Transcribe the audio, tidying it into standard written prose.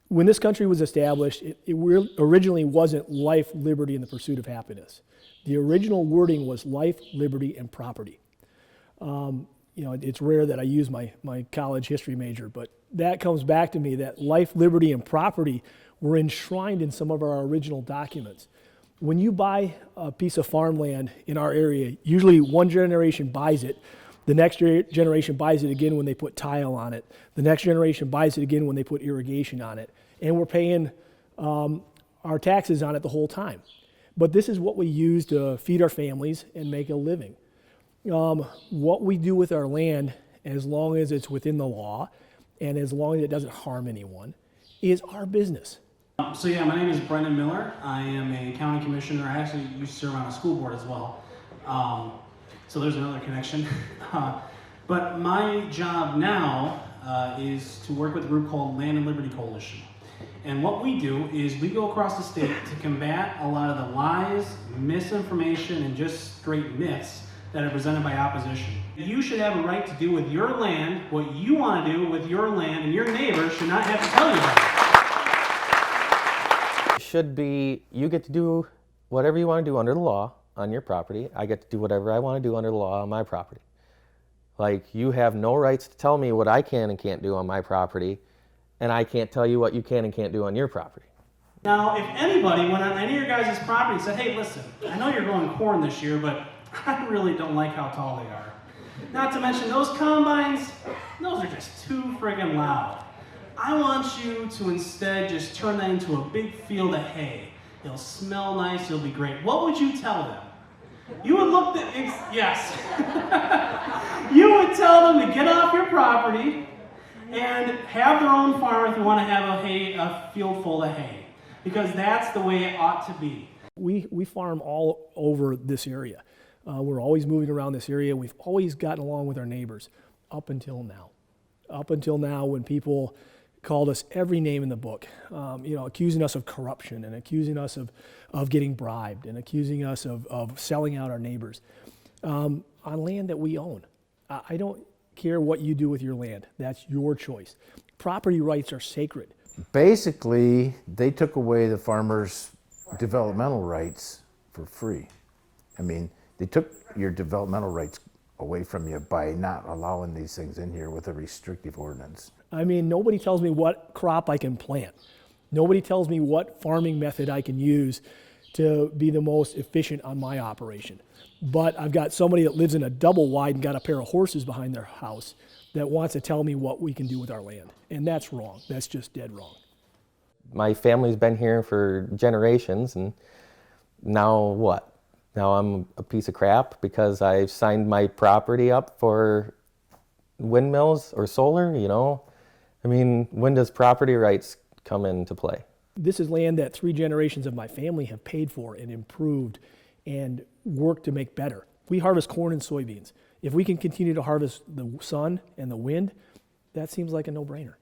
When this country was established, it originally wasn't life, liberty, and the pursuit of happiness. The original wording was life, liberty, and property. It's rare that I use my college history major, but that comes back to me that life, liberty, and property were enshrined in some of our original documents. When you buy a piece of farmland in our area, usually one generation buys it, the next generation buys it again when they put tile on it, the next generation buys it again when they put irrigation on it, and we're paying our taxes on it the whole time. But this is what we use to feed our families and make a living. What we do with our land, as long as it's within the law and as long as it doesn't harm anyone, is our business. So yeah, my name is Brendan Miller. I am a county commissioner. I actually used to serve on a school board as well. So there's another connection. But my job now is to work with a group called Land and Liberty Coalition. And what we do is we go across the state to combat a lot of the lies, misinformation, and just straight myths that are presented by opposition. You should have a right to do with your land what you want to do with your land, and your neighbor should not have to tell you about it. It should be, you get to do whatever you want to do under the law on your property. I get to do whatever I want to do under the law on my property. Like, you have no rights to tell me what I can and can't do on my property, and I can't tell you what you can and can't do on your property. Now, if anybody went on any of your guys' property and said, hey, listen, I know you're growing corn this year, but I really don't like how tall they are. Not to mention those combines, those are just too friggin' loud. I want you to instead just turn that into a big field of hay. It'll smell nice, it'll be great. What would you tell them? You would look at, yes. You would tell them to get off your property and have their own farm if you want to have a field full of hay. Because that's the way it ought to be. We farm all over this area. We're always moving around this area. We've always gotten along with our neighbors up until now. Up until now, when people called us every name in the book, accusing us of corruption and accusing us of getting bribed and accusing us of selling out our neighbors on land that we own. I don't care what you do with your land. That's your choice. Property rights are sacred. Basically, they took away the farmers' developmental rights for free. I mean, they took your developmental rights away from you by not allowing these things in here with a restrictive ordinance. I mean, nobody tells me what crop I can plant. Nobody tells me what farming method I can use to be the most efficient on my operation. But I've got somebody that lives in a double wide and got a pair of horses behind their house that wants to tell me what we can do with our land. And that's wrong. That's just dead wrong. My family's been here for generations, and now what? Now I'm a piece of crap because I've signed my property up for windmills or solar, I mean, when does property rights come into play? This is land that 3 generations of my family have paid for and improved and worked to make better. We harvest corn and soybeans. If we can continue to harvest the sun and the wind, that seems like a no-brainer.